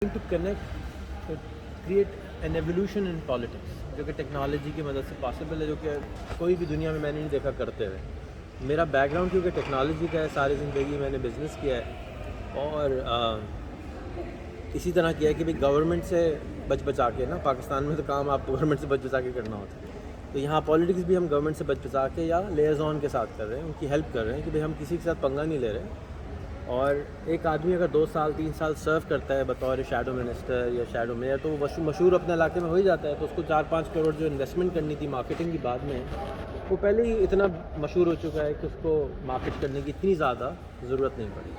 to connect to create an evolution in politics جو کہ technology کی مدد سے پاسبل ہے, جو کہ کوئی بھی دنیا میں نے نہیں دیکھا کرتے ہوئے. میرا بیک گراؤنڈ کیونکہ ٹیکنالوجی کا ہے, ساری زندگی میں نے بزنس کیا ہے اور اسی طرح کیا ہے کہ بھائی گورنمنٹ سے بچا کے نا, پاکستان میں تو کام آپ گورنمنٹ سے بچا کے کرنا ہوتا ہے, تو یہاں پالیٹکس بھی ہم گورنمنٹ سے بچا کے یا لیزون کے ساتھ کر رہے ہیں, ان کی ہیلپ کر رہے ہیں کہ بھائی ہم کسی کے ساتھ پنگا نہیں لے رہے. اور ایک آدمی اگر 2 سال 3 سال سرو کرتا ہے بطور شیڈو منسٹر یا شیڈو میئر, تو وہ مشہور اپنے علاقے میں ہو ہی جاتا ہے. تو اس کو 4-5 کروڑ جو انویسٹمنٹ کرنی تھی مارکیٹنگ کی بعد میں, وہ پہلے ہی اتنا مشہور ہو چکا ہے کہ اس کو مارکیٹ کرنے کی اتنی زیادہ ضرورت نہیں پڑی.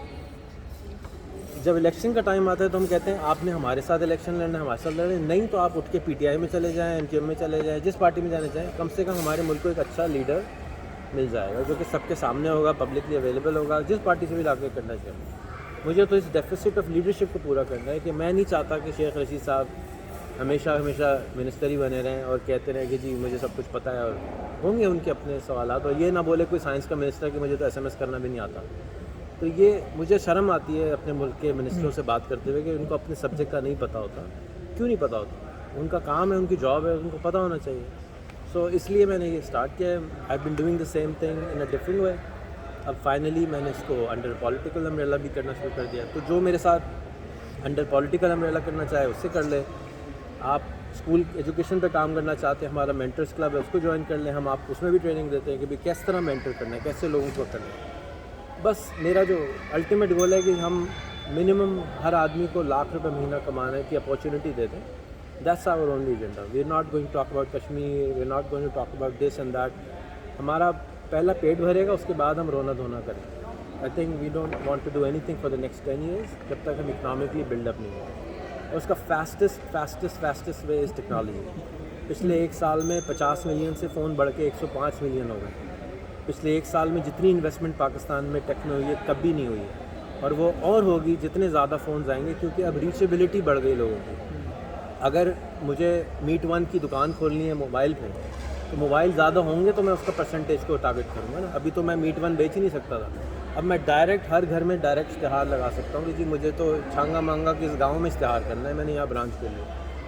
جب الیکشن کا ٹائم آتا ہے تو ہم کہتے ہیں آپ نے ہمارے ساتھ الیکشن لڑنا ہے, ہمارے ساتھ لڑنا ہے, نہیں تو آپ اٹھ کے پی ٹی آئی میں چلے جائیں, ایم کیو ایم میں چلے جائیں, جس پارٹی میں جانا چاہیں. کم سے کم ہمارے ملک کو ایک اچھا لیڈر مل جائے گا جو کہ سب کے سامنے ہوگا, پبلکلی اویلیبل ہوگا, جس پارٹی سے بھی لا کے کرنا چاہیے. مجھے تو اس ڈیفیسٹ آف لیڈرشپ کو پورا کرنا ہے کہ میں نہیں چاہتا کہ شیخ رشید صاحب ہمیشہ منسٹر ہی بنے رہیں اور کہتے رہیں کہ جی مجھے سب کچھ پتہ ہے, اور ہوں گے ان کے اپنے سوالات, اور یہ نہ بولے کوئی سائنس کا منسٹر کہ مجھے تو ایس ایم ایس کرنا بھی نہیں آتا. تو یہ مجھے شرم آتی ہے اپنے ملک کے منسٹروں سے بات کرتے ہوئے کہ ان کو اپنے سبجیکٹ کا نہیں پتہ ہوتا. کیوں نہیں پتہ ہوتا؟ ان کا کام ہے, ان کی جاب ہے, ان کو پتہ ہونا چاہیے. سو اس لیے میں نے یہ اسٹارٹ کیا ہے. I been doing the same thing in a different way. اب فائنلی میں نے اس کو انڈر پولیٹیکل امبریلا بھی کرنا شروع کر دیا. تو جو میرے ساتھ انڈر پولیٹیکل امبریلا کرنا چاہے اس سے کر لے. آپ اسکول ایجوکیشن پہ کام کرنا چاہتے ہیں, ہمارا مینٹرس کلب ہے, اس کو جوائن کر لیں. ہم آپ کو اس میں بھی ٹریننگ دیتے ہیں کہ بھائی کس طرح مینٹر کرنا ہے, کیسے لوگوں کو کرنا ہے. بس میرا جو الٹیمیٹ گول ہے کہ ہم منیمم ہر آدمی کو ₹1,00,000 مہینہ کمانے کی اپارچونیٹی دے دیں. That's our only agenda. We are not going to talk about Kashmir, we are not going to talk about this and that. ہمارا پہلا پیٹ بھرے گا, اس کے بعد ہم رونا دھونا کریں. I think we don't want to do anything for the next 10 years جب تک ہم اکنامکلی بلڈ اپ نہیں ہوں. اور اس کا فاسٹسٹ وے از ٹیکنالوجی. پچھلے 1 سال میں 50 ملین سے فون بڑھ کے 105 ملین ہو گئے. پچھلے 1 سال میں جتنی انویسٹمنٹ پاکستان میں ٹیک میں ہوئی ہے کبھی نہیں ہوئی ہے, اور وہ اور ہوگی جتنے زیادہ فونز آئیں گے, کیونکہ اب ریچیبلٹی بڑھ گئی لوگوں کی. اگر مجھے میٹ ون کی دکان کھولنی ہے موبائل پہ, تو موبائل زیادہ ہوں گے تو میں اس کا پرسنٹیج کو ٹارگیٹ کروں گا نا. ابھی تو میں میٹ ون بیچ ہی نہیں سکتا تھا. اب میں ڈائریکٹ ہر گھر میں ڈائریکٹ اشتہار لگا سکتا ہوں کہ جی مجھے تو چھانگا مانگا کس گاؤں میں اشتہار کرنا ہے, میں نے یہاں برانچ کھول لی.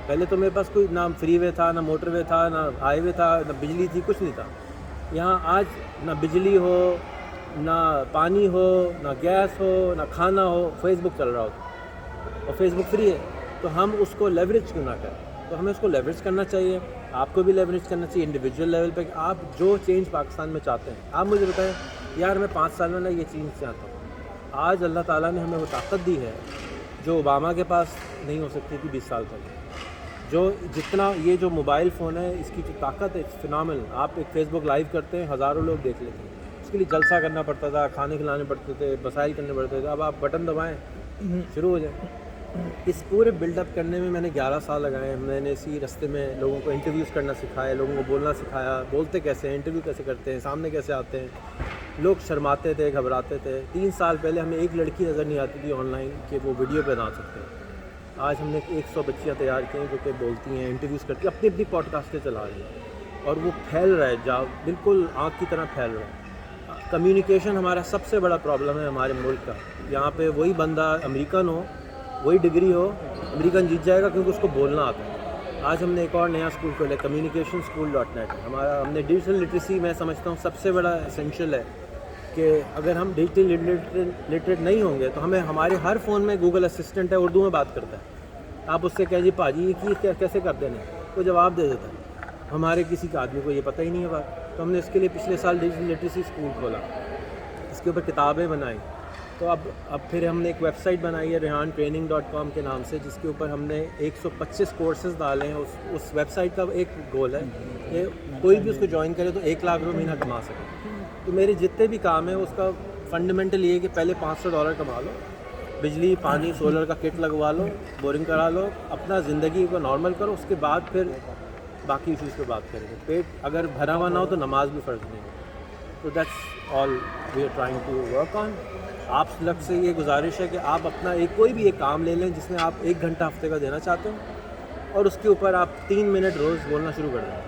پہلے تو میرے پاس کوئی نہ فری وے تھا, نہ موٹر وے تھا, نہ ہائی وے تھا, نہ بجلی تھی, کچھ نہیں تھا. یہاں آج نہ بجلی ہو, نہ پانی ہو, نہ گیس ہو, نہ کھانا ہو, فیس بک چل رہا ہوتا, اور فیس بک فری ہے. تو ہم اس کو لیوریج کیوں نہ کریں؟ تو ہمیں اس کو لیوریج کرنا چاہیے. آپ کو بھی لیوریج کرنا چاہیے انڈیویجول لیول پہ, کہ آپ جو چینج پاکستان میں چاہتے ہیں. آپ مجھے بتائیں یار, میں 5 سال میں نا یہ چینج چاہتا ہوں. آج اللہ تعالیٰ نے ہمیں وہ طاقت دی ہے جو اوباما کے پاس نہیں ہو سکتی تھی 20 سال پہلے. جو جتنا یہ جو موبائل فون ہے, اس کی جو طاقت ہے فنامل. آپ ایک فیس بک لائیو کرتے ہیں, ہزاروں لوگ دیکھ لیتے ہیں. اس کے لیے جلسہ کرنا پڑتا تھا, کھانے کھلانے پڑتے تھے, مسائل کرنے پڑتے تھے. اب آپ بٹن دبائیں, شروع ہو جائیں. اس پورے بلڈ اپ کرنے میں نے 11 سال لگائے. میں نے اسی رستے میں لوگوں کو انٹرویوز کرنا سکھایا, لوگوں کو بولنا سکھایا, بولتے کیسے ہیں, انٹرویو کیسے کرتے ہیں, سامنے کیسے آتے ہیں. لوگ شرماتے تھے, گھبراتے تھے. 3 سال پہلے ہمیں ایک لڑکی نظر نہیں آتی تھی آن لائن کہ وہ ویڈیو بنا سکتے ہیں. آج ہم نے 100 بچیاں تیار کی ہیں جو کہ بولتی ہیں, انٹرویوز کرتی ہیں, اپنی پوڈ کاسٹیں چلا رہی ہیں, اور وہ پھیل رہا ہے, بالکل آنکھ کی طرح پھیل رہا ہے. کمیونیکیشن ہمارا سب سے بڑا پرابلم ہے ہمارے ملک کا. یہاں پہ وہی بندہ امریکن ہو, وہی ڈگری ہو, امریکن جیت جائے گا کیونکہ اس کو بولنا آتا ہے. آج ہم نے ایک اور نیا اسکول کھولا ہے, communicationSchool.net. ہم نے ڈیجیٹل لٹریسی, میں سمجھتا ہوں سب سے بڑا اسینشیل ہے کہ اگر ہم ڈیجیٹل لٹریٹ نہیں ہوں گے تو ہمیں ہمارے ہر فون میں گوگل اسسٹنٹ ہے, اردو میں بات کرتا ہے. آپ اس سے کہیں جی پاجی یہ چیز کیسے کر دینا, تو جواب دے دیتا ہے. ہمارے کسی کا آدمی کو یہ پتہ ہی نہیں ہے بات. تو ہم نے اس کے لیے پچھلے سال ڈیجیٹل لٹریسی اسکول کھولا, اس کے اوپر کتابیں بنائیں. تو اب پھر ہم نے ایک ویب سائٹ بنائی ہے rehantraining.com کے نام سے, جس کے اوپر ہم نے 125 کورسز ڈالے ہیں. اس ویب سائٹ کا ایک گول ہے کہ کوئی بھی اس کو جوائن کرے تو ₹1,00,000 مہینہ کما سکے. تو میرے جتنے بھی کام ہیں اس کا فنڈامنٹل یہ ہے کہ پہلے $500 کما لو, بجلی پانی سولر کا کٹ لگوا لو, بورنگ کرا لو, اپنا زندگی کو نارمل کرو. اس کے بعد پھر باقی ایشوز پہ بات کریں گے. پیٹ اگر بھرا ہوا نہ ہو تو نماز بھی فرض نہیں ہے. تو that's all we are trying to work on. آپ لوگ سے یہ گزارش ہے کہ آپ اپنا کوئی بھی ایک کام لے لیں جس میں آپ 1 گھنٹہ ہفتے کا دینا چاہتے ہو, اور اس کے اوپر آپ 3 منٹ روز بولنا شروع کر دیں.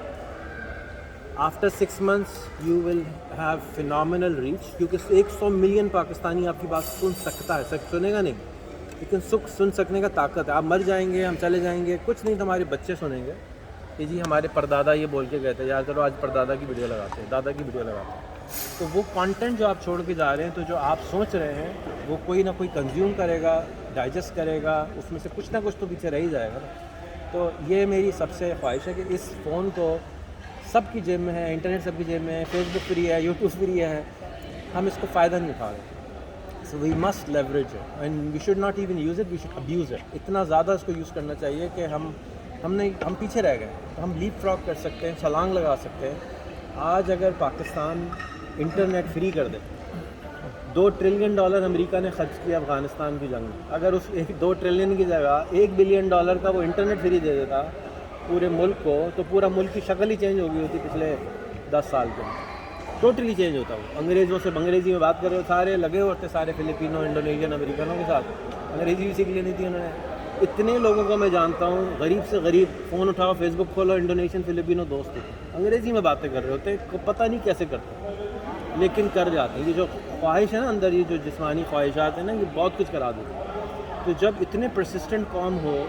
After 6 months you will have phenomenal reach, کیونکہ 100 ملین پاکستانی آپ کی بات سن سکتا ہے, سچ سنے گا نہیں, لیکن سن سکنے کا طاقت ہے. آپ مر جائیں گے, ہم چلے جائیں گے, کچھ نہیں تو ہمارے بچے سنیں گے کہ جی ہمارے پردادا یہ بول کے گئے تھے, یار چلو آج پردادا کی ویڈیو لگاتے ہیں, دادا کی ویڈیو لگاتے ہیں. تو وہ کانٹینٹ جو آپ چھوڑ کے جا رہے ہیں, تو جو آپ سوچ رہے ہیں وہ کوئی نہ کوئی کنزیوم کرے گا, ڈائجسٹ کرے گا, اس میں سے کچھ نہ کچھ تو پیچھے رہ ہی جائے گا نا. تو یہ میری سب سے خواہش ہے کہ اس فون کو سب کی جیب میں ہے, انٹرنیٹ سب کی جیب میں ہے, فیس بک فری ہے, یوٹیوب فری ہے, ہم اس کو فائدہ نہیں اٹھا رہے. So we must leverage it and we should not even use it, we should abuse it. اتنا زیادہ اس کو یوز کرنا چاہیے کہ ہم پیچھے رہ گئے. تو ہم لیپ فراگ کر سکتے ہیں, چھلانگ لگا سکتے ہیں. آج اگر پاکستان انٹرنیٹ فری کر دے, $2 ٹریلین امریکہ نے خرچ کیا افغانستان کی جنگ میں, اگر اس 2 ٹریلین کی جگہ $1 بلین کا وہ انٹرنیٹ فری دے دیتا پورے ملک کو, تو پورا ملک کی شکل ہی چینج ہو گئی ہوتی پچھلے 10 سال کے اندر. ٹوٹلی چینج ہوتا ہو. انگریزوں سے انگریزی میں بات کر رہے ہو, سارے لگے ہوتے سارے فلپینو, انڈونیشین, امریکنوں کے ساتھ. انگریزی بھی سیکھ لینی تھی انہوں نے. اتنے لوگوں کو میں جانتا ہوں, غریب سے غریب, فون اٹھاؤ, فیس بک کھولو, انڈونیشین, فلپینو دوست ہوتے, انگریزی میں باتیں کر رہے ہوتے, پتہ نہیں کیسے کرتے, لیکن کر جاتے ہیں. یہ جو خواہش ہے نا اندر, یہ جو جسمانی خواہشات ہیں نا, یہ بہت کچھ کرا دیتے ہیں. تو جب اتنے پرسسٹنٹ قوم ہو,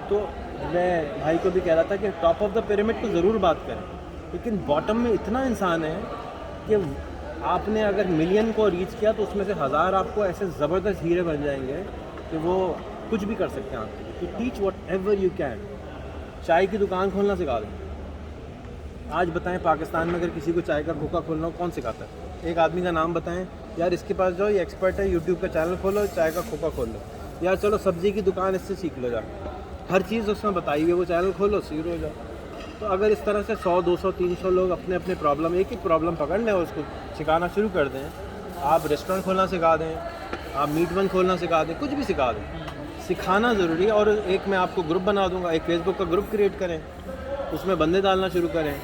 تو میں بھائی کو بھی کہہ رہا تھا کہ ٹاپ آف دا پیرامڈ کو ضرور بات کریں, لیکن باٹم میں اتنا انسان ہے کہ آپ نے اگر ملین کو ریچ کیا تو اس میں سے 1000 آپ کو ایسے زبردست ہیرے بن جائیں گے کہ وہ کچھ بھی کر سکتے ہیں آپ کے لیے. تو teach what ever you can. چائے کی دکان کھولنا سکھا دیں. آج بتائیں پاکستان میں اگر کسی کو چائے کا کھوکا کھولنا ہو, کون سکھاتا ہے؟ ایک آدمی کا نام بتائیں, یار اس کے پاس جاؤ, یہ ایکسپرٹ ہے, یوٹیوب کا چینل کھولو, چائے کا کھوکا کھول لو. یار چلو سبزی کی دکان اس سے سیکھ لو, جا ہر چیز اس میں بتائی ہوئی, وہ چینل کھولو, سیکھ ہو جاؤ. تو اگر اس طرح سے 100, 200, 300 لوگ اپنے اپنے پرابلم, ایک پرابلم پکڑ لیں اور اس کو سکھانا شروع کر دیں. آپ ریسٹورینٹ کھولنا سکھا دیں, آپ میٹ ون کھولنا سکھا دیں, کچھ بھی سکھا دیں. سکھانا ضروری ہے. اور ایک میں آپ کو گروپ بنا دوں گا, ایک فیس بک کا گروپ کریٹ کریں, اس میں بندے ڈالنا شروع کریں.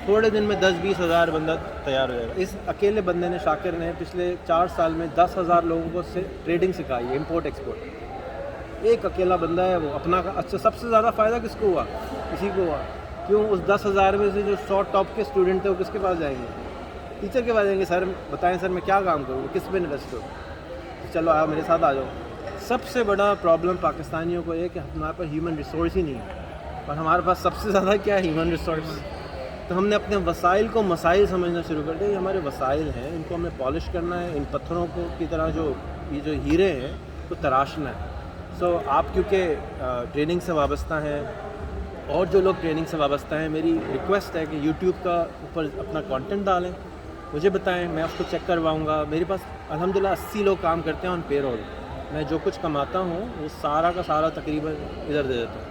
تھوڑے دن میں 10-20 ہزار بندہ تیار ہو جائے گا. اس اکیلے بندے نے, شاکر نے, پچھلے 4 سال میں 10,000 لوگوں کو سے ٹریڈنگ سکھائی ہے, امپورٹ ایکسپورٹ. ایک اکیلا بندہ ہے وہ اپنا. اچھا, سب سے زیادہ فائدہ کس کو ہوا؟ کسی کو ہوا. کیوں؟ اس 10,000 میں سے جو 100 ٹاپ کے اسٹوڈنٹ تھے وہ کس کے پاس جائیں گے؟ ٹیچر کے پاس جائیں گے. سر بتائیں سر میں کیا کام کروں, کس پہ انویسٹ کروں؟ چلو آپ میرے ساتھ آ جاؤ. سب سے بڑا پرابلم پاکستانیوں کو یہ کہ ہمارے پاس ہیومن ریسورس ہی نہیں ہے, اور ہمارے پاس سب سے زیادہ کیا ہے؟ Human resource. تو ہم نے اپنے وسائل کو مسائل سمجھنا شروع کر دیا. یہ ہمارے وسائل ہیں, ان کو ہمیں پالش کرنا ہے. ان پتھروں کو کی طرح یہ جو ہیرے ہیں وہ تراشنا ہے. سو آپ کیونکہ ٹریننگ سے وابستہ ہیں, اور جو لوگ ٹریننگ سے وابستہ ہیں, میری ریکویسٹ ہے کہ یوٹیوب کا اوپر اپنا کانٹینٹ ڈالیں, مجھے بتائیں, میں اس کو چیک کرواؤں گا. میرے پاس الحمدللہ 80 لوگ کام کرتے ہیں آن پے رول. میں جو کچھ کماتا ہوں وہ سارا کا سارا تقریباً ادھر دے دیتا ہوں.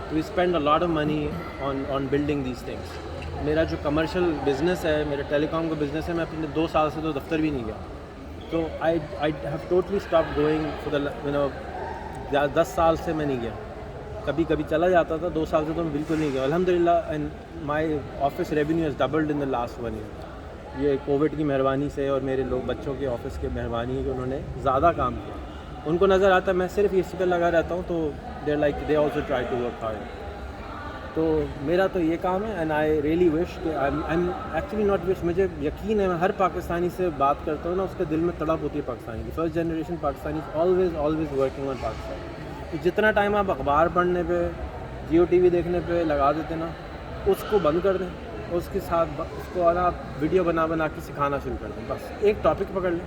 تو we spend a lot of money on building these things. میرا جو کمرشل بزنس ہے, میرا ٹیلی کام کا بزنس ہے, میں اپنے 2 سال سے تو دفتر بھی نہیں گیا. تو I have totally stop going for the 10 سال سے میں نہیں گیا. کبھی کبھی چلا جاتا تھا, 2 سال سے تو میں بالکل نہیں گیا الحمدللہ. And my office revenue has doubled in the last 1 year. یہ کووڈ کی مہربانی سے اور میرے لوگ بچوں کے آفس کے مہربانی ہے کہ انہوں نے زیادہ کام کیا. ان کو نظر آتا ہے میں صرف اسی پہ لگا رہتا ہوں, تو they also try to work hard. تو میرا تو یہ کام ہے. اینڈ آئی ریئلی وش کہ آئی ایم ایکچولی ناٹ وش, مجھے یقین ہے, میں ہر پاکستانی سے بات کرتا ہوں نا, اس کے دل میں تڑپ ہوتی ہے پاکستانی کی. First generation Pakistani always working on Pakistan. تو جتنا ٹائم آپ اخبار پڑھنے پہ, جیو ٹی وی دیکھنے پہ لگا دیتے نا, اس کو بند کر دیں. اس کے ساتھ اس کو اور آپ ویڈیو بنا کے سکھانا شروع کر دیں. بس ایک ٹاپک پکڑ لیں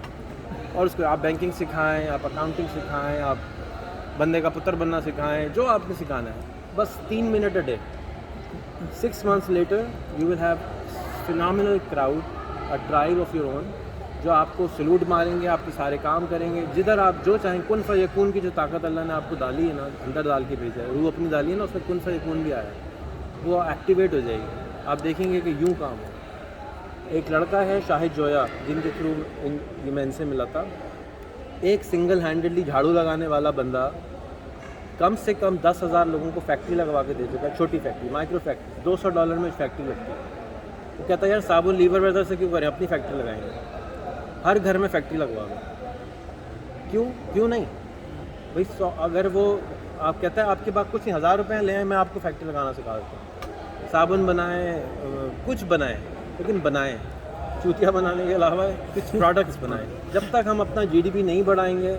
اور اس کو آپ بینکنگ سکھائیں, آپ اکاؤنٹنگ سکھائیں, آپ بندے کا پتر بننا سکھائیں, جو آپ نے سکھانا ہے. بس 3 minute a day. 6 months later you will have phenomenal crowd, a tribe of your own, جو آپ کو سلوٹ ماریں گے, آپ کے سارے کام کریں گے. جدھر آپ جو چاہیں, کن فیکون کی جو طاقت اللہ نے آپ کو ڈالی ہے نا, اندر ڈال کے بھیجا ہے, روح اپنی ڈالی ہے نا, اس میں کن فیکون بھی آیا ہے, وہ ایکٹیویٹ ہو جائے گی. آپ دیکھیں گے کہ یوں کام ہو. ایک لڑکا ہے شاہد جویا, جن کے تھرو یہ میں ان سے ملا تھا. ایک سنگل ہینڈڈلی جھاڑو لگانے والا بندہ کم سے کم 10,000 لوگوں کو فیکٹری لگوا کے دے چکا ہے. چھوٹی فیکٹری, مائکرو فیکٹری, $200 میں فیکٹری لگتی ہے. وہ کہتا ہے یار صابن لیور بردر سے کیوں کریں, اپنی فیکٹری لگائیں گے. ہر گھر میں فیکٹری لگوا دیں. کیوں نہیں بھائی؟ اگر وہ آپ کہتا ہے آپ کے پاس کچھ نہیں, $1,000 لیں, میں آپ کو فیکٹری لگانا سکھا دیتا ہوں. صابن بنائیں, کچھ بنائیں, لیکن بنائیں. چوتیا بنانے کے علاوہ کچھ پروڈکٹس بنائیں. جب تک ہم اپنا GDP نہیں بڑھائیں گے,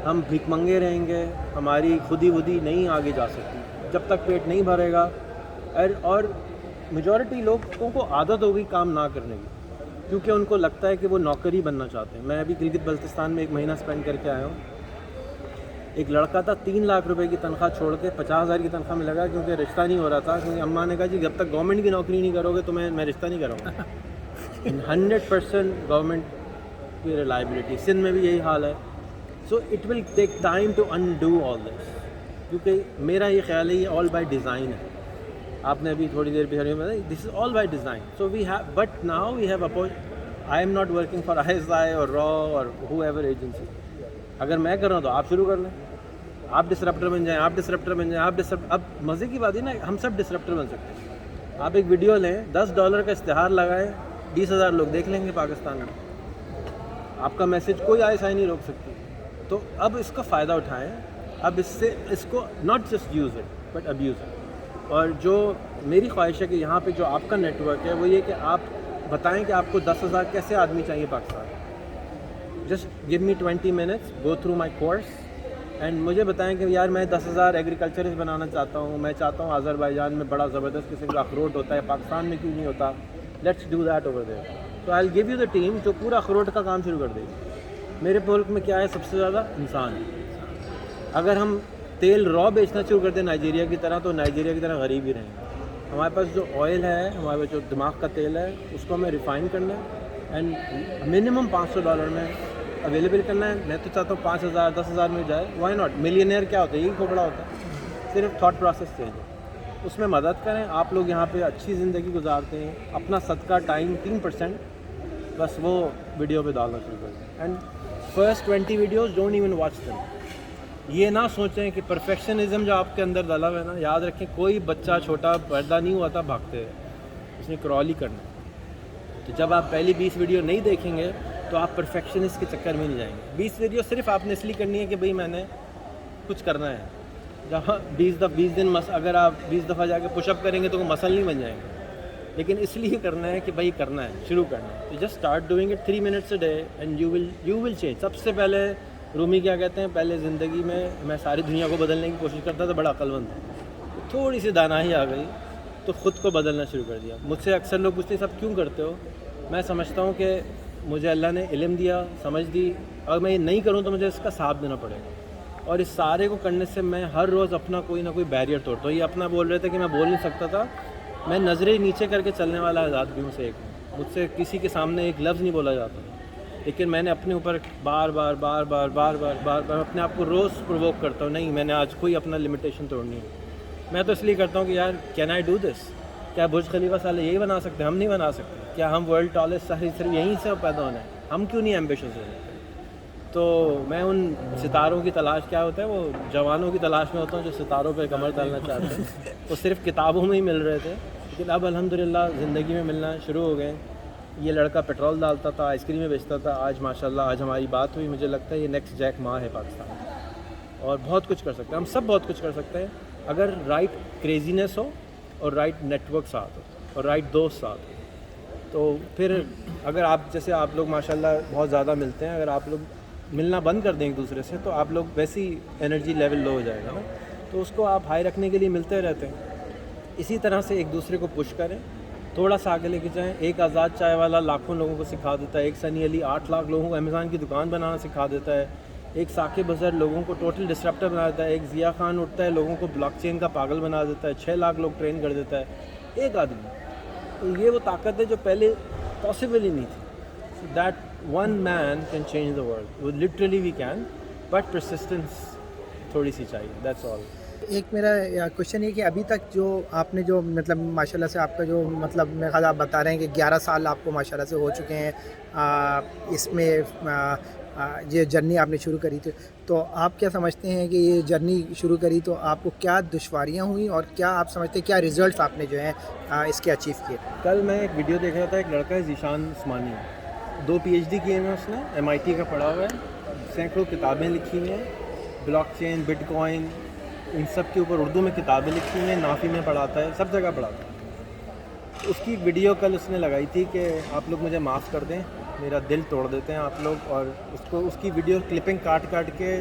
ہم بھیک منگے رہیں گے, ہماری خودی ودی نہیں آگے جا سکتی جب تک پیٹ نہیں بھرے گا. اور میجورٹی لوگوں کو عادت ہو گئی کام نہ کرنے کی, کیونکہ ان کو لگتا ہے کہ وہ نوکری بننا چاہتے ہیں. میں ابھی گلگت بلتستان میں 1 مہینہ اسپینڈ کر کے آیا ہوں. ایک لڑکا تھا 3 لاکھ روپے کی تنخواہ چھوڑ کے 50,000 کی تنخواہ میں لگا, کیونکہ رشتہ نہیں ہو رہا تھا. کیونکہ اماں نے کہا جی جب تک گورنمنٹ کی نوکری نہیں کرو گے تو میں رشتہ نہیں کروں گا. 100% گورنمنٹ کی ریلائبلٹی. سندھ میں بھی یہی حال ہے. So it will take time to undo all this, کیونکہ میرا یہ خیال ہے یہ آل بائی ڈیزائن ہے. آپ نے ابھی تھوڑی دیر پہلے بتایا this is all by design. So we have, but now we have I am not working for ISI اور را اور ہو ایور ایجنسی. اگر میں کر رہا ہوں تو آپ شروع کر لیں, آپ ڈسرپٹر بن جائیں, اب مزے کی بات ہے نا, ہم سب ڈسرپٹر بن سکتے ہیں. آپ ایک ویڈیو لیں, $10 کا اشتہار لگائیں, 20,000 لوگ دیکھ لیں گے پاکستان میں. آپ کا میسج کوئی ISI نہیں روک سکتی. تو اب اس کا فائدہ اٹھائیں. اب اس کو not just use it but abuse it. اور جو میری خواہش ہے کہ یہاں پہ جو آپ کا نیٹ ورک ہے وہ یہ کہ آپ بتائیں کہ آپ کو 10,000 کیسے آدمی چاہیے Pakistan. Just give me 20 minutes, go through my course and مجھے بتائیں کہ یار میں 10,000 ایگریکلچرسٹ بنانا چاہتا ہوں. میں چاہتا ہوں آذربائیجان میں بڑا زبردست قسم کا اخروٹ ہوتا ہے, پاکستان میں کیوں نہیں ہوتا. Let's do that over there. تو I will give you the team جو پورا اخروٹ کا کام شروع کر دے گی. میرے ملک میں کیا ہے سب سے زیادہ انسان. اگر ہم تیل را بیچنا شروع کر دیں نائجیریا کی طرح تو نائجیریا کی طرح غریب ہی رہیں گے. ہمارے پاس جو آئل ہے, ہمارے پاس جو دماغ کا تیل ہے, اس کو ہمیں ریفائن کرنا ہے اینڈ منیمم $500 میں اویلیبل کرنا ہے. میں تو چاہتا ہوں 5,000 10,000 میں جائے. Y not. ملینئر کیا ہوتا ہے, یہی کھوپڑا ہوتا ہے, صرف تھاٹ پروسیس چینج ہے. اس میں مدد کریں. آپ لوگ یہاں پہ اچھی زندگی گزارتے ہیں, اپنا صدقہ ٹائم 3% بس وہ ویڈیو پہ ڈالنا شروع کر دیں. And first 20 videos don't even watch them. یہ نہ سوچیں کہ پرفیکشنزم جو آپ کے اندر ڈلا ہوا ہے نا, یاد رکھیں کوئی بچہ چھوٹا پیدا نہیں ہوا تھا بھاگتے ہوئے, اس نے کرال ہی کرنا ہے. تو جب آپ پہلی 20 ویڈیو نہیں دیکھیں گے تو آپ پرفیکشنسٹ کے چکر میں نہیں جائیں گے. 20 ویڈیو صرف آپ نے اس لیے کرنی ہے کہ بھئی میں نے کچھ کرنا ہے. جہاں 20 دن اگر آپ 20 دفعہ جا کے پش اپ کریں گے تو وہ مسل نہیں بن جائیں گے. لیکن اس لیے کرنا ہے کہ بھئی کرنا ہے, شروع کرنا ہے. تو just start doing it 3 minutes a day and you will change. سب سے پہلے رومی کیا کہتے ہیں, پہلے زندگی میں ساری دنیا کو بدلنے کی کوشش کرتا تھا, بڑا عقل مند تھا. تھوڑی سی دانائی آ گئی تو خود کو بدلنا شروع کر دیا. مجھ سے اکثر لوگ پوچھتے ہیں سب کیوں کرتے ہو. میں سمجھتا ہوں کہ مجھے اللہ نے علم دیا, سمجھ دی, اور میں یہ نہیں کروں تو مجھے اس کا ساتھ دینا پڑے گا. اور اس سارے کو کرنے سے میں ہر روز اپنا کوئی نہ کوئی بیریئر توڑتا ہوں. یہ اپنا بول رہے تھے کہ میں بول نہیں سکتا تھا, میں نظریں نیچے کر کے چلنے والا آزادیوں سے ایک ہوں. مجھ سے کسی کے سامنے ایک لفظ نہیں بولا جاتا, لیکن میں نے اپنے اوپر بار بار اپنے آپ کو روز پرووک کرتا ہوں, نہیں میں نے آج کوئی اپنا لمیٹیشن توڑنی ہے. میں تو اس لیے کرتا ہوں کہ یار کین آئی ڈو دس. کیا برج خلیفہ سالے یہی بنا سکتے ہیں, ہم نہیں بنا سکتے. کیا ہم ورلڈ ٹالسٹ صرف یہیں سے پیدا ہونا ہے, ہم کیوں نہیں ایمبیشیس ہو سکتے. تو میں ان ستاروں کی تلاش, کیا ہوتا ہے وہ جوانوں کی تلاش میں ہوتا ہوں جو ستاروں پہ کمر ڈالنا چاہتے ہیں. وہ صرف کتابوں میں ہی مل رہے تھے, لیکن اب الحمدللہ زندگی میں ملنا شروع ہو گئے. یہ لڑکا پیٹرول ڈالتا تھا, آئس کریمیں بیچتا تھا, آج ماشاءاللہ آج ہماری بات ہوئی. مجھے لگتا ہے یہ نیکسٹ جیک ما ہے پاکستان میں, اور بہت کچھ کر سکتے ہیں. ہم سب بہت کچھ کر سکتے ہیں اگر رائٹ کریزینس ہو اور رائٹ نیٹ ورک ساتھ ہو اور رائٹ دوست ساتھ ہو. تو پھر اگر آپ جیسے آپ لوگ ماشاءاللہ بہت زیادہ ملتے ہیں, اگر آپ لوگ ملنا بند کر دیں ایک دوسرے سے تو آپ لوگ ویسی انرجی لیول لو ہو جائے گا نا. تو اس کو آپ ہائی رکھنے کے لیے ملتے رہتے ہیں. اسی طرح سے ایک دوسرے کو پش کریں, تھوڑا سا آگے لے کے جائیں. ایک آزاد چائے والا لاکھوں لوگوں کو سکھا دیتا ہے, ایک سنی علی 8 لاکھ لوگوں کو امیزون کی دکان بنانا سکھا دیتا ہے, ایک ثاقب اظہر لوگوں کو ٹوٹل ڈسرپٹر بنا دیتا ہے, ایک ضیاء خان اٹھتا ہے لوگوں کو بلاک چین کا پاگل بنا دیتا ہے, 6 لاکھ لوگ ٹرین کر دیتا ہے ایک آدمی. تو یہ وہ طاقت ہے جو پہلے پاسبل ہی نہیں تھی. So that one man can change the world. وہ literally we can, but persistence تھوڑی سی چاہیے. That's all. ایک میرا کوشچن یہ کہ ابھی تک جو آپ نے جو مطلب ماشاءاللہ سے آپ کا جو مطلب میرے خیال آپ بتا رہے ہیں کہ 11 سال آپ کو ماشاءاللہ سے ہو چکے ہیں اس میں, یہ جرنی آپ نے شروع کری تھی, تو آپ کیا سمجھتے ہیں کہ یہ جرنی شروع کری تو آپ کو کیا دشواریاں ہوئیں اور کیا آپ سمجھتے ہیں کیا ریزلٹس آپ نے جو ہیں اس کے اچیو کیے؟ کل میں ایک ویڈیو دیکھ رہا تھا, ایک لڑکا ہے ذیشان عثمانی, 2 PhD کیے ہیں اس نے, MIT کا پڑھا ہوا ہے, سینکڑوں کتابیں لکھی ہوئی ہیں, بلاک چین, بٹ کوائن, ان سب کے اوپر اردو میں کتابیں لکھی ہوئی ہیں, نافی میں پڑھاتا ہے, سب جگہ پڑھاتا ہے. اس کی ویڈیو کل اس نے لگائی تھی کہ آپ لوگ مجھے معاف کر دیں, میرا دل توڑ دیتے ہیں آپ لوگ, اور اس کی ویڈیو کلپنگ کاٹ کے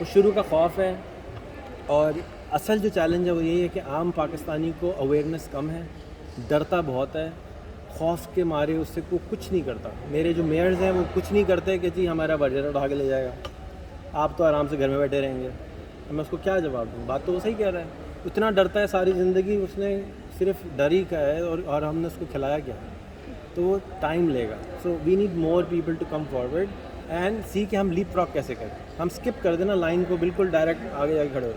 وہ شروع کا خوف ہے، اور اصل جو چیلنج ہے وہ یہی ہے کہ عام پاکستانی کو اویئرنیس کم ہے، ڈرتا بہت ہے، خوف کے مارے اس سے کوئی کچھ نہیں کرتا. میرے جو میئرز ہیں وہ کچھ نہیں کرتے کہ جی ہمارا بجٹ اٹھا کے لے جائے گا، آپ تو آرام سے گھر میں بیٹھے رہیں گے. میں اس کو کیا جواب دوں؟ بات تو وہ صحیح کہہ رہا ہے. اتنا ڈرتا ہے ساری زندگی، اس نے صرف ڈر ہی کا ہے، اور ہم نے اس کو کھلایا کیا، تو وہ ٹائم لے گا. So we need more people to come forward and see کہ ہم لیپ فراگ کیسے کریں. ہم اسکپ کر دینا لائن کو، بالکل ڈائریکٹ آگے جا کے کھڑے ہو.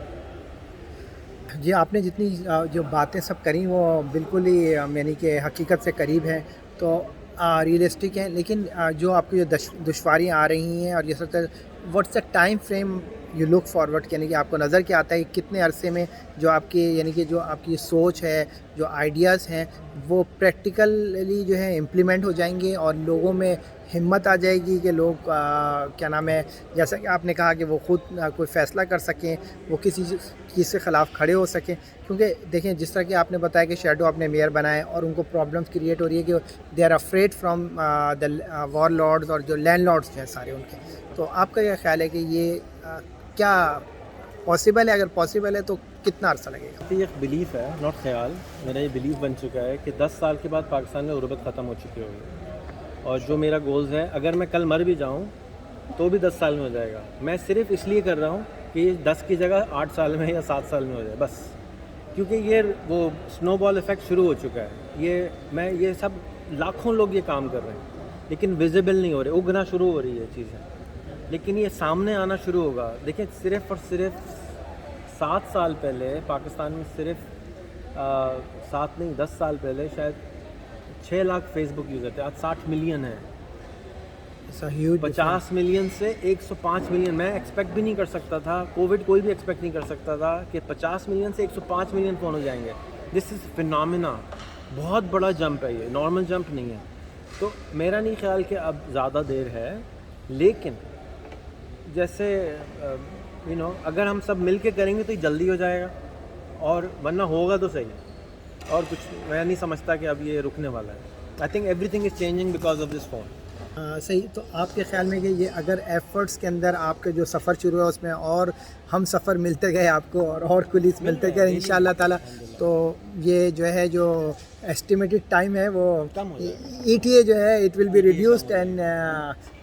جی آپ نے جتنی جو باتیں سب کریں وہ بالکل ہی یعنی کہ حقیقت سے قریب ہیں، تو ریئلسٹک ہیں. لیکن جو آپ کی جو دشواریاں آ رہی ہیں، اور یہ سب what's a time frame you look forward, یعنی کہ آپ کو نظر کیا آتا ہے کہ کتنے عرصے میں جو آپ کی یعنی کہ جو آپ کی سوچ ہے، جو آئیڈیاز ہیں، وہ پریکٹیکلی جو ہے امپلیمنٹ ہو جائیں گے، اور لوگوں میں ہمت آ جائے گی کہ لوگ کیا نام ہے، جیسا کہ آپ نے کہا کہ وہ خود کوئی فیصلہ کر سکیں، وہ کسی چیز کے خلاف کھڑے ہو سکیں. کیونکہ دیکھیں جس طرح کہ آپ نے بتایا کہ شیڈو اپنے میئر بنائے، اور ان کو پرابلمس کریٹ ہو رہی ہے کہ they are afraid from the war lords, اور جو لینڈ لارڈز جو ہیں سارے ان کے. تو آپ کا کیا خیال ہے کہ یہ کیا پاسبل ہے؟ اگر پاسبل ہے تو کتنا عرصہ لگے گا؟ یہ ایک بلیف ہے، ناٹ خیال. میرا یہ بلیف بن چکا ہے کہ 10 سال کے بعد پاکستان میں غربت ختم ہو چکی ہوگی. اور جو میرا گولز ہے، اگر میں کل مر بھی جاؤں تو بھی 10 سال میں ہو جائے گا. میں صرف اس لیے کر رہا ہوں کہ یہ 10 کی جگہ 8 سال میں یا 7 سال میں ہو جائے بس. کیونکہ یہ وہ سنو بال ایفیکٹ شروع ہو چکا ہے. یہ سب لاکھوں لوگ یہ کام کر رہے ہیں، لیکن ویزیبل نہیں ہو رہے. اگنا شروع ہو رہی ہے چیزیں، لیکن یہ سامنے آنا شروع ہوگا. دیکھیں صرف اور صرف 7 سال پہلے پاکستان میں، صرف 7 نہیں 10 سال پہلے شاید 6 لاکھ فیس بک یوزر تھے. آج 60 ملین ہے. 50 ملین سے 105 ملین. میں ایکسپیکٹ بھی نہیں کر سکتا تھا، کووڈ کوئی بھی ایکسپیکٹ نہیں کر سکتا تھا کہ 50 ملین سے 105 ملین فون ہو جائیں گے. دس از فینومینا. بہت بڑا جمپ ہے، یہ نارمل جمپ نہیں ہے. تو میرا نہیں خیال کہ اب زیادہ دیر ہے، لیکن جیسے اگر ہم سب مل کے کریں گے تو یہ جلدی ہو جائے گا، اور ورنہ ہوگا تو صحیح. اور کچھ میں نہیں سمجھتا کہ اب یہ رکنے والا ہے. I think every thing is changing because of this phone. صحیح. تو آپ کے خیال میں کہ یہ اگر ایفرٹس کے اندر آپ کا جو سفر شروع ہے اس میں اور ہم سفر ملتے گئے آپ کو، اور کلیگس ملتے گئے انشاءاللہ تعالیٰ، تو یہ جو ہے جو ایسٹیمیٹڈ ٹائم ہے وہ ETA جو ہے it will be reduced, and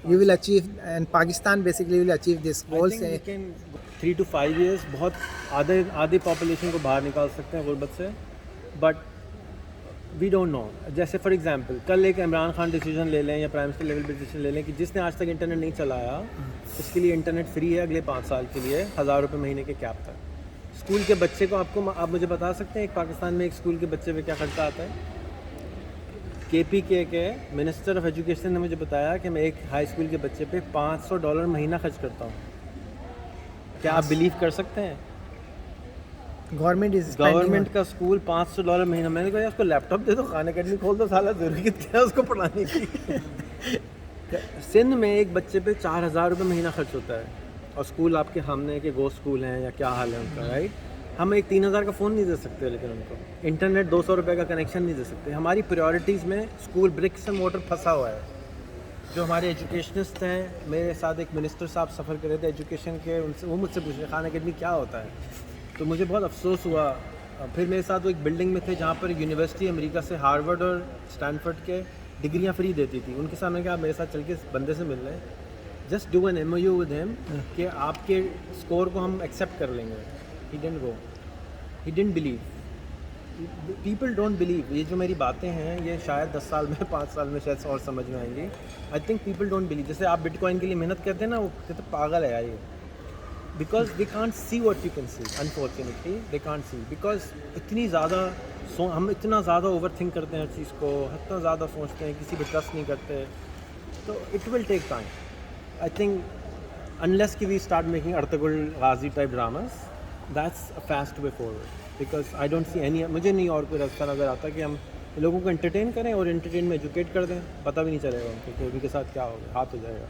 you will achieve, and Pakistan basically will achieve this goals. 3 to 5 years بہت آدھی پاپولیشن کو باہر نکال سکتے ہیں غربت سے. But we don't know. جیسے فار ایگزامپل کل ایک عمران خان ڈیسیجن لے لیں، یا پرائم منسٹر لیول پہ ڈیسیجن لے لیں کہ جس نے آج تک انٹرنیٹ نہیں چلایا اس کے لیے انٹرنیٹ فری ہے اگلے 5 سال کے لیے، 1000 روپے مہینے کے کیپ تک. اسکول کے بچے کو آپ مجھے بتا سکتے ہیں ایک پاکستان میں ایک اسکول کے بچے پہ کیا خرچہ آتا ہے؟ KPK کے منسٹر آف ایجوکیشن نے مجھے بتایا کہ میں ایک ہائی اسکول کے بچے پہ $500 مہینہ خرچ کرتا ہوں. کیا آپ بلیو کر سکتے ہیں؟ گورنمنٹ کا اسکول $500 مہینہ. میں نے کہا اس کو لیپ top they do, Khan academy کھول دو، سالہ ضروریت کیا ہے اس کو پڑھانے کی. سندھ میں ایک بچے پہ 4000 روپے مہینہ خرچ ہوتا ہے، اور اسکول آپ کے سامنے کہ وہ اسکول ہیں یا کیا حال ہے ان کا، رائٹ. ہم ایک 3000 کا فون نہیں دے سکتے، لیکن ان کو انٹرنیٹ 200 روپے کا کنیکشن نہیں دے سکتے. ہماری پریورٹیز میں اسکول برکس اینڈ مورٹر پھنسا ہوا ہے. جو ہمارے ایجوکیشنسٹ ہیں، میرے ساتھ ایک منسٹر صاحب سفر کر رہے تھے ایجوکیشن کے، ان سے وہ مجھ سے پوچھ رہے خان اکیڈمی کیا ہوتا ہے. تو مجھے بہت افسوس ہوا. پھر میرے ساتھ وہ ایک بلڈنگ میں تھے جہاں پر یونیورسٹی امریکہ سے ہارورڈ اور اسٹینفرڈ کے ڈگریاں فری دیتی تھی. ان کے سامنے کہا میرے ساتھ چل کے اس بندے سے مل رہے ہیں، just do an MOU with them کہ آپ کے اسکور کو ہم ایکسیپٹ کر لیں گے. He didn't go, he didn't blue. People don't believe. یہ جو میری باتیں ہیں یہ شاید 10 سال میں 5 سال میں شاید اور سمجھ میں آئیں گی. I think people don't believe. جیسے آپ بٹ کوائن کے لیے محنت کرتے ہیں نا، وہ کہتے ہیں پاگل ہے یار یہ، because they can't see what you can see. Unfortunately they can't see, because اتنی زیادہ ہم اتنا زیادہ اوور تھنک کرتے ہیں ہر چیز کو، اتنا زیادہ سوچتے ہیں، کسی پہ ٹرسٹ نہیں کرتے. تو it will take time. I think unless کہ we start making Ertugrul Ghazi type dramas, that's a fast way forward. Because I don't see any, مجھے نہیں اور کوئی راستہ نظر آتا کہ ہم لوگوں کو انٹرٹین کریں اور انٹرٹین میں ایجوکیٹ کر دیں. پتہ بھی نہیں چلے گا ان کو کہ ان کے ساتھ کیا ہوگا، ہاتھ ہو جائے گا.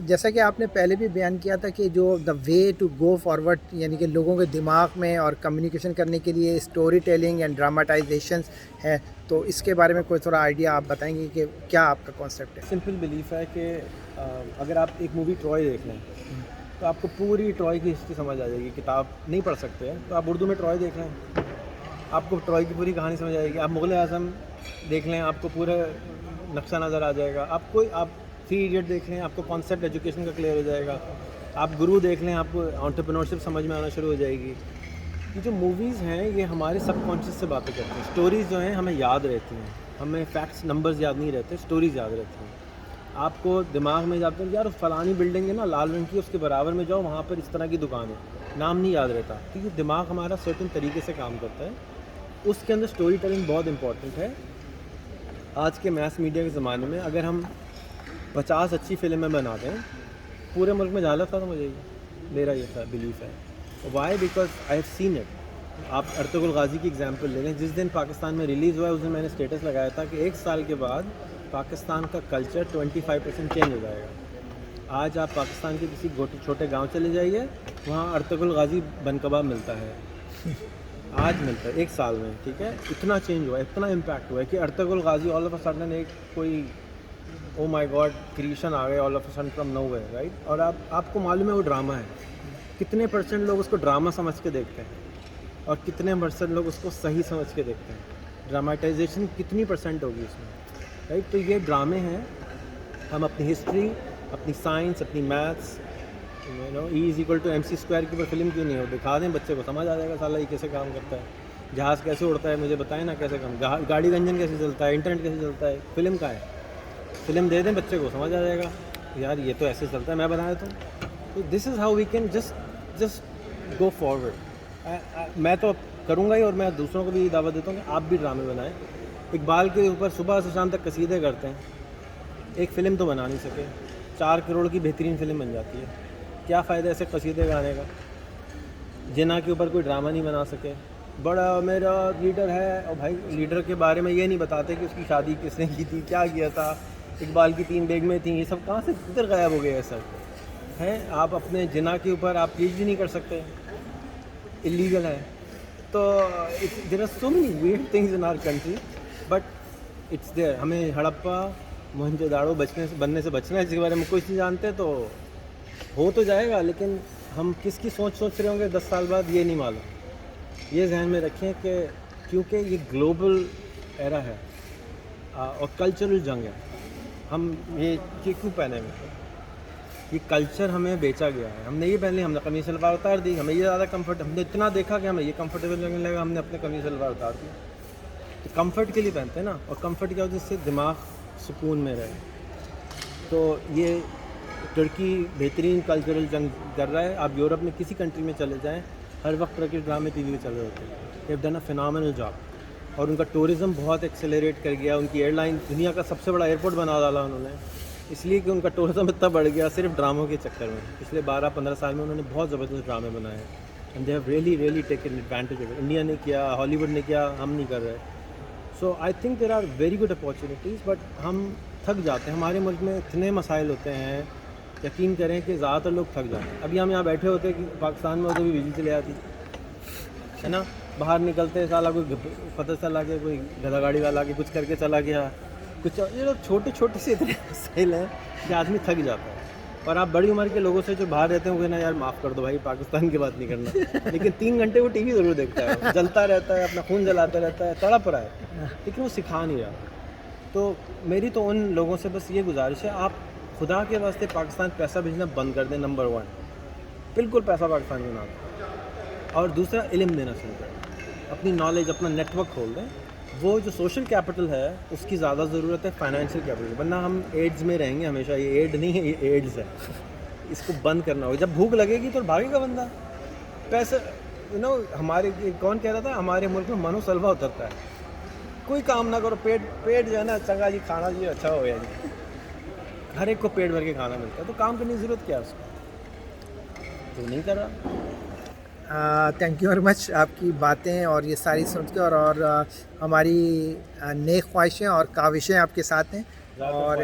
جیسا کہ آپ نے پہلے بھی بیان کیا تھا کہ جو دا وے ٹو گو فارورڈ، یعنی کہ لوگوں کے دماغ میں اور کمیونیکیشن کرنے کے لیے اسٹوری ٹیلنگ اینڈ ڈراماٹائزیشنس ہے، تو اس کے بارے میں کوئی تھوڑا آئیڈیا آپ بتائیں گے کہ کیا آپ کا کانسیپٹ ہے؟ سمپل بلیف ہے کہ اگر آپ ایک مووی ٹرائے دیکھ لیں، تو آپ کو پوری ٹرائے کی ہسٹری سمجھ آ جائے گی. کتاب نہیں پڑھ سکتے ہیں تو آپ اردو میں ٹرائے دیکھ لیں, آپ کو ٹرائے کی پوری کہانی سمجھ آئے گی. آپ مغل اعظم دیکھ لیں, آپ کو پورا نقشہ نظر آ جائے گا. آپ 3 ایڈیٹ دیکھ لیں, آپ کو کانسیپٹ ایجوکیشن کا کلیئر ہو جائے گا. آپ گرو دیکھ لیں, آپ کو انٹرپرینورشپ سمجھ میں آنا شروع ہو جائے گی. یہ جو موویز ہیں یہ ہمارے سب کانشیس سے باتیں کرتی ہیں. اسٹوریز جو ہیں ہمیں یاد رہتی ہیں, ہمیں فیکٹس نمبرز یاد نہیں رہتے, اسٹوریز یاد رہتی ہیں. آپ کو دماغ میں جاتے ہیں یار فلانی بلڈنگ ہے نا لال رنگ کی, اس کے برابر میں جاؤ وہاں پر اس طرح کی دکان ہے, نام نہیں یاد رہتا کیونکہ دماغ ہمارا سرٹن طریقے سے کام کرتا ہے. اس کے اندر اسٹوری ٹیلنگ بہت امپورٹنٹ ہے. آج کے میس میڈیا کے زمانے میں اگر ہم 50 اچھی فلمیں بنا دیں پورے ملک میں جہالت ختم ہو جائے گی. میرا یہ بلیف ہے. Why? Because I have seen it. آپ ارطغرل غازی کی ایگزامپل لے لیں. جس دن پاکستان میں ریلیز ہوا ہے اس دن میں نے اسٹیٹس لگایا تھا کہ 1 سال کے بعد پاکستان کا کلچر 25% چینج ہو جائے گا. آج آپ پاکستان کے کسی چھوٹے گاؤں چلے جائیے, وہاں ارطغرل غازی بن کباب ملتا ہے, آج ملتا ہے 1 سال میں. ٹھیک ہے, اتنا چینج ہوا ہے, اتنا امپیکٹ ہوا ہے کہ Ertugrul Ghazi all of a sudden ایک کوئی او مائی گاڈ کریشن آ گئے all of a sudden from nowhere, right. اور آپ کو معلوم ہے وہ ڈرامہ ہے. کتنے % لوگ اس کو ڈرامہ سمجھ کے دیکھتے ہیں اور کتنے % لوگ اس کو صحیح سمجھ کے دیکھتے ہیں. ڈراماٹائزیشن کتنی % ہوگی اس میں, رائٹ. تو یہ ڈرامے ہیں. ہم اپنی ہسٹری, اپنی سائنس, اپنی میتھس, E=MC² کے اوپر فلم کیوں نہیں ہو, دکھا دیں بچے کو سمجھ آ جائے گا سالہ یہ کیسے کام کرتا ہے. جہاز کیسے اڑتا ہے مجھے بتائیں نا کیسے کام, گاڑی کا انجن کیسے چلتا ہے, انٹرنیٹ کیسے چلتا ہے. فلم کا ہے, فلم دے دیں بچے کو سمجھ آ جائے گا یار یہ تو ایسے چلتا ہے, میں بتا دیتا ہوں. تو this is how we can just go forward. میں تو کروں گا ہی, اور میں دوسروں کو بھی دعوت دیتا ہوں کہ آپ بھی ڈرامے بنائیں. اقبال کے اوپر صبح سے شام تک قصیدے کرتے ہیں, ایک فلم تو بنا نہیں سکے. 4 کروڑ کی بہترین فلم بن جاتی ہے. کیا فائدہ ایسے قصیدے گانے کا. جنا کے اوپر کوئی ڈرامہ نہیں بنا سکے. بڑا میرا لیڈر ہے, اور بھائی لیڈر کے بارے میں یہ نہیں بتاتے کہ اس کی شادی کس نے کی تھی, کیا کیا تھا, اقبال کی 3 بیگمیں تھیں, یہ سب کہاں سے کدھر غائب ہو گئے یہ سب ہیں. آپ اپنے جنا کے اوپر آپ PhD نہیں کر سکتے, اللیگل ہے. تو there are so many weird things in our country, but it's there. ہمیں ہڑپا موہنجو داڑو بننے سے بچنا ہے. اس کے بارے میں کچھ نہیں جانتے تو ہو تو جائے گا, لیکن ہم کس کی سوچ رہے ہوں گے 10 سال بعد یہ نہیں معلوم. یہ ذہن میں رکھیں کہ کیونکہ یہ گلوبل ایرا ہے اور کلچرل جنگ ہے. ہم یہ کیوں پہنے ہوئے, یہ کلچر ہمیں بیچا گیا ہے. ہم نے یہ پہن لی, ہم نے قمیص شلوار اتار دی, ہمیں یہ زیادہ کمفرٹ, ہم نے اتنا دیکھا کہ ہمیں یہ کمفرٹیبل لگنے لگا, ہم نے اپنے قمیص شلوار اتار دی. تو کمفرٹ کے لیے پہنتے ہیں نا, اور کمفرٹ کی وجہ سے دماغ سکون میں رہے. تو یہ ترکی بہترین کلچرل جنگ کر رہا ہے. آپ یورپ میں کسی کنٹری میں چلے جائیں, ہر وقت ٹرکش ڈرامے TV میں چل رہے ہوتے ہیں. They have done a phenomenal job. اور ان کا ٹورزم بہت ایکسیلریٹ کر گیا. ان کی ایئر لائن دنیا کا سب سے بڑا ایئرپورٹ بنا ڈالا انہوں نے, اس لیے کہ ان کا ٹورزم اتنا بڑھ گیا صرف ڈراموں کے چکر میں. پچھلے 12-15 سال میں انہوں نے بہت زبردست ڈرامے بنائے ہیں. And they have really taken advantage of it. India نے کیا, ہالی ووڈ نے کیا, ہم نہیں کر رہے. So I think there are very good opportunities, but ہم تھک جاتے ہیں. ہمارے ملک میں اتنے مسائل ہوتے ہیں, یقین کریں کہ زیادہ تر لوگ تھک جاتے ہیں. ابھی ہم یہاں بیٹھے ہوتے کہ پاکستان میں ہوتے بھی بجلی چلے آتی ہے نا, باہر نکلتے سالہ کوئی پتہ چلا کہ کوئی گدھا گاڑی والا کے کچھ کر کے چلا گیا, کچھ یہ لوگ چھوٹے سے اتنے مسائل ہیں کہ آدمی تھک جاتا ہے. اور آپ بڑی عمر کے لوگوں سے جو باہر رہتے ہیں وہ کہنا یار معاف کر دو بھائی, پاکستان کی بات نہیں کرنا, لیکن 3 گھنٹے وہ TV ضرور دیکھتا ہے, جلتا رہتا ہے, اپنا خون جلاتا رہتا ہے, تڑپ رہا ہے, لیکن وہ سکھا نہیں رہا. تو میری تو ان لوگوں سے بس یہ گزارش ہے, آپ خدا کے واسطے پاکستان پیسہ بھیجنا بند کر دیں. نمبر 1 بالکل پیسہ پاکستان میں نہ دیں. اور دوسرا علم دینا شروع کریں, اپنی نالج, اپنا نیٹ ورک کھول دیں. وہ جو سوشل کیپٹل ہے اس کی زیادہ ضرورت ہے فائنینشیل کیپٹل, ورنہ ہم ایڈز میں رہیں گے ہمیشہ. یہ ایڈ نہیں ہے, یہ ایڈز ہے. اس کو بند کرنا ہوگا. جب بھوک لگے گی تو بھاگے گا بندہ. پیسے ہمارے کون کہہ رہا تھا, ہمارے ملک میں منو سلوا اترتا ہے. کوئی کام نہ کرو, پیٹ جو ہے نا چنگا جی, کھانا جی اچھا ہو گیا جی, ہر ایک کو پیٹ بھر کے کھانا ملتا ہے. تو کام کرنے کی ضرورت کیا ہے اس کو, تو نہیں کر رہا. Thank you very much. آپ کی باتیں اور یہ ساری سن کے اور ہماری نیک خواہشیں اور کاوشیں آپ کے ساتھ ہیں. اور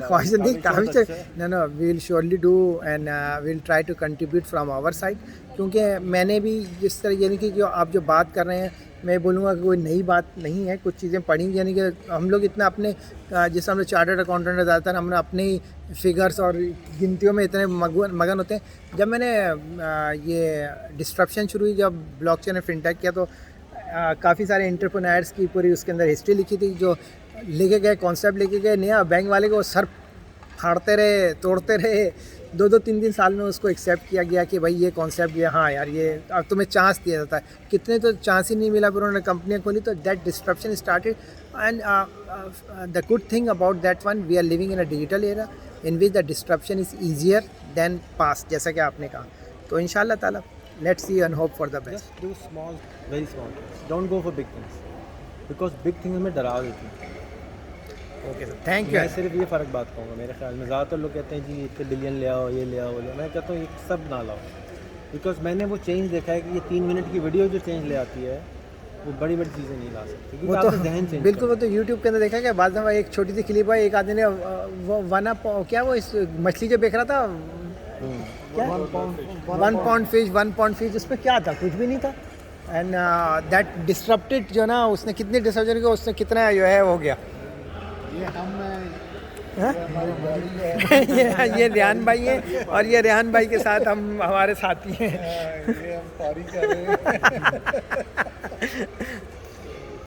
خواہش نہیں کافی no we'll surely do and we'll try to contribute from our side, کیونکہ میں نے بھی جس طرح یعنی کہ جو آپ جو بات کر رہے ہیں میں بولوں گا کہ کوئی نئی بات نہیں ہے, کچھ چیزیں پڑھی یعنی کہ ہم لوگ اتنا اپنے جیسے ہم لوگ چارٹرڈ اکاؤنٹنٹ ہے زیادہ تر ہم نے اپنے ہی فگرس اور گنتیوں میں اتنے مگن ہوتے ہیں. جب میں نے یہ ڈسٹرپشن شروع ہوئی جب بلاک چین فن ٹیک کیا تو کافی سارے انٹرپرینرس کی پوری اس کے اندر ہسٹری لکھی تھی جو لے کے گئے کانسیپٹ لے کے گئے نیا بینک والے کو سر پھاڑتے رہے توڑتے رہے 2-3 سال میں اس کو ایکسیپٹ کیا گیا کہ بھائی یہ کانسیپٹ یہ ہاں یار یہ اب تمہیں چانس دیا جاتا ہے. کتنے تو چانس ہی نہیں ملا پھر انہوں نے کمپنیاں کھولی تو that disruption started and the good thing about that one we are living in a digital era in which the disruption is easier than past جیسا کہ آپ نے کہا. تو ان شاء اللہ تعالیٰ let's see and hope for the best. Just do small, very small things. Don't go for big things. Because big things ہمیں ڈرا دیتی ہیں. Okay sir thank you. میں صرف یہ فرق بات کہوں گا میرے خیال میں زیادہ تر لوگ کہتے ہیں جی اتنے بلین لے آؤ یہ لے آؤ میں کہتا ہوں یہ سب نہ لاؤ. بیکاز میں نے وہ چینج دیکھا ہے کہ یہ 3 منٹ کی ویڈیو جو چینج لے آتی ہے وہ بڑی بڑی چیزیں نہیں لا سکتی کیونکہ آپ کا ذہن چینج بالکل وہ تو یوٹیوب کے اندر دیکھا کہ بعض دفعہ ایک چھوٹی سی کلپ ہے ایک آدمی نے وہ کیا وہ اس مچھلی جو بیچ رہا تھا 1 پاؤنڈ فش اس میں کیا تھا کچھ بھی نہیں تھا اینڈ دیٹ ڈسٹرپٹیڈ جو نا اس نے کتنی ڈسٹرپشن کی اس نے کتنا جو ہے ہو گیا. یہ ریحان بھائی ہیں اور یہ ریحان بھائی کے ساتھ ہم ہمارے ساتھی ہیں.